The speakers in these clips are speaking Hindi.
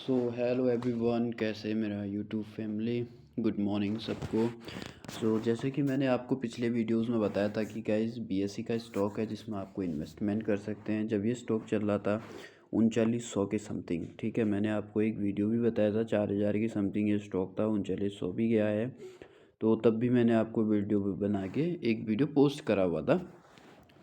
सो हेलो एवरीवन, कैसे मेरा यूट्यूब फैमिली। गुड मॉर्निंग सबको। जैसे कि मैंने आपको पिछले वीडियोस में बताया था कि गाइस बीएसई का स्टॉक है जिसमें आपको इन्वेस्टमेंट कर सकते हैं। जब ये स्टॉक चल रहा था 3900 के समथिंग, ठीक है, मैंने आपको एक वीडियो भी बताया था 4000 की समथिंग ये स्टॉक था, 3900 भी गया है। तो तब भी मैंने आपको वीडियो बना के एक वीडियो पोस्ट करा हुआ था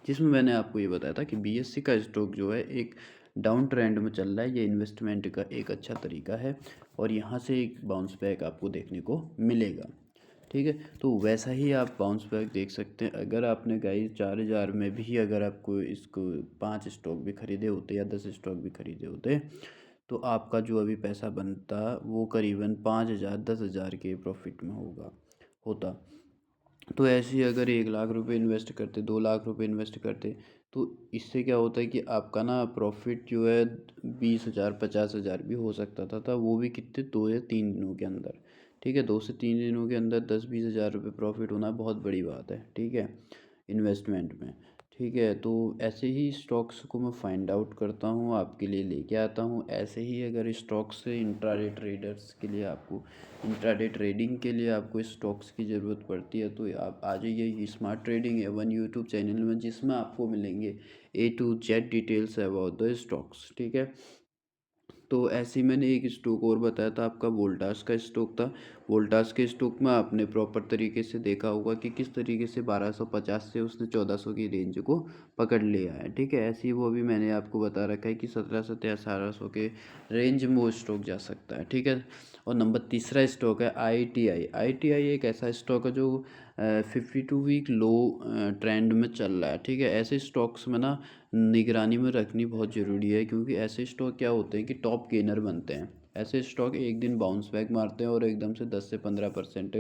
जिसमें मैंने आपको ये बताया था कि बीएसई का स्टॉक जो है एक डाउन ट्रेंड में चल रहा है। ये इन्वेस्टमेंट का एक अच्छा तरीका है और यहाँ से एक बाउंस बैक आपको देखने को मिलेगा। ठीक है, तो वैसा ही आप बाउंस बैक देख सकते हैं। अगर आपने गाइस 4000 में भी अगर आपको इसको 5 स्टॉक भी खरीदे होते या 10 स्टॉक भी खरीदे होते तो आपका जो अभी पैसा बनता वो करीबन 5000 10,000 के प्रॉफिट में होता। तो ऐसे ही अगर 1 लाख रुपए इन्वेस्ट करते 2 लाख रुपए इन्वेस्ट करते तो इससे क्या होता है कि आपका ना प्रॉफिट जो है 20,000 50,000 भी हो सकता था वो भी कितने 2 या 3 दिनों के अंदर। ठीक है, 2 से 3 दिनों के अंदर 10-20 हज़ार रुपये प्रॉफिट होना बहुत बड़ी बात है। ठीक है, इन्वेस्टमेंट में। ठीक है, तो ऐसे ही स्टॉक्स को मैं फाइंड आउट करता हूँ, आपके लिए लेके आता हूँ। ऐसे ही अगर स्टॉक्स से इंट्राडे ट्रेडर्स के लिए आपको इंट्राडे ट्रेडिंग के लिए आपको स्टॉक्स की ज़रूरत पड़ती है तो आप आ जाइए smart trading A one YouTube channel में, जिसमें आपको मिलेंगे A to Z details about the stocks. ठीक है, तो ऐसे ही मैंने एक स्टॉक और बताया था आपका, वोल्टास का स्टॉक था। वोल्टास के स्टॉक में आपने प्रॉपर तरीके से देखा होगा कि किस तरीके से 1250 से उसने 1400 की रेंज को पकड़ लिया है। ठीक है, ऐसे ही वो भी मैंने आपको बता रखा है कि 1700 या 1800 के रेंज में वो स्टॉक जा सकता है। ठीक है, और नंबर तीसरा स्टॉक है आई टी आई एक ऐसा स्टॉक है जो 52 वीक लो ट्रेंड में चल रहा है। ठीक है, ऐसे स्टॉक्स में ना निगरानी में रखनी बहुत ज़रूरी है, क्योंकि ऐसे स्टॉक क्या होते हैं कि टॉप गेनर बनते हैं। ऐसे स्टॉक एक दिन बाउंस बैक मारते हैं और एकदम से 10 से 15%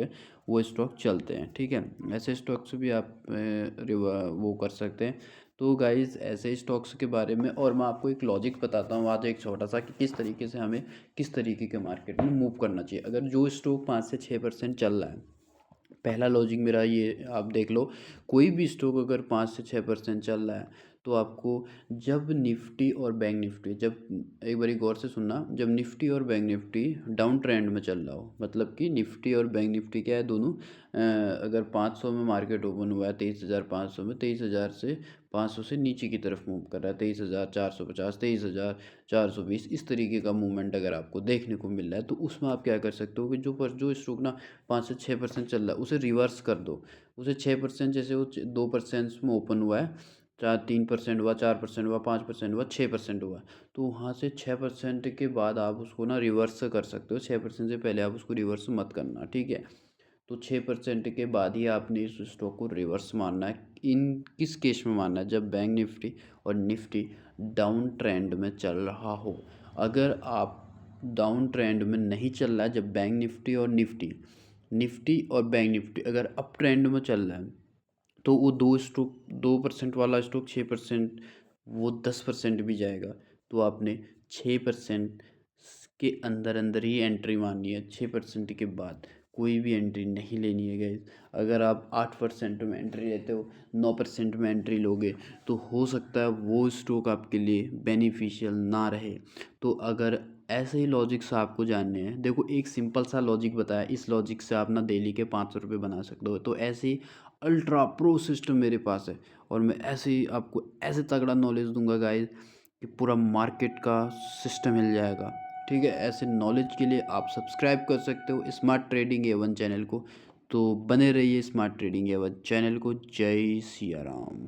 वो स्टॉक चलते हैं। ठीक है, ऐसे स्टॉक्स भी आप वो कर सकते हैं। तो गाइस ऐसे स्टॉक्स के बारे में और मैं आपको एक लॉजिक बताता हूँ आज, एक छोटा सा, कि किस तरीके से हमें किस तरीके के मार्केट में मूव करना चाहिए। अगर जो स्टॉक 5 से 6% चल रहा है, पहला लॉजिक मेरा ये आप देख लो, कोई भी स्टॉक अगर 5 से 6% चल रहा है तो आपको, जब निफ्टी और बैंक निफ्टी, जब एक बारी गौर से सुनना, जब निफ्टी और बैंक निफ्टी डाउन ट्रेंड में चल रहा हो, मतलब कि निफ्टी और बैंक निफ्टी क्या है दोनों, अगर 500 में मार्केट ओपन हुआ है 23,500 में, 23,000 से 500 से नीचे की तरफ मूव कर रहा है, 23,450 23,420 इस तरीके का मूवमेंट अगर आपको देखने को मिल रहा है तो उसमें आप क्या कर सकते हो कि जो स्टॉक ना 5 से 6% चल रहा है उसे रिवर्स कर दो। उसे 6%, जैसे वो 2% में ओपन हुआ है, 3% हुआ, 4% हुआ, 5% हुआ, 6% हुआ, तो वहाँ से 6% के बाद आप उसको ना रिवर्स कर सकते हो। 6% से पहले आप उसको रिवर्स मत करना। ठीक है, तो 6% के बाद ही आपने इस स्टॉक को रिवर्स मारना है। इन किस केस में मारना है, जब बैंक निफ्टी और निफ्टी डाउन ट्रेंड में चल रहा हो। अगर आप डाउन ट्रेंड में नहीं चल रहा है, जब बैंक निफ्टी और निफ्टी निफ्टी और बैंक निफ्टी अगर अप ट्रेंड में चल रहा है तो वो 2% वाला स्टॉक 6%, वो 10% भी जाएगा तो आपने 6% के अंदर अंदर ही एंट्री मारनी है। 6% के बाद कोई भी एंट्री नहीं लेनी है गाइस। अगर आप 8% में एंट्री लेते हो, 9% में एंट्री लोगे तो हो सकता है वो स्टॉक आपके लिए बेनिफिशियल ना रहे। तो अगर ऐसे ही लॉजिक्स आपको जानने हैं, देखो एक सिंपल सा लॉजिक बताया, इस लॉजिक से आप ना डेली के 500 रुपये बना सकते हो। तो ऐसे ही अल्ट्रा प्रो सिस्टम मेरे पास है और मैं ऐसे ही आपको ऐसे तगड़ा नॉलेज दूंगा गाइस कि पूरा मार्केट का सिस्टम हिल जाएगा। ठीक है, ऐसे नॉलेज के लिए आप सब्सक्राइब कर सकते हो स्मार्ट ट्रेडिंग एवन चैनल को। तो बने रहिए स्मार्ट ट्रेडिंग एवन चैनल को। जय सिया राम।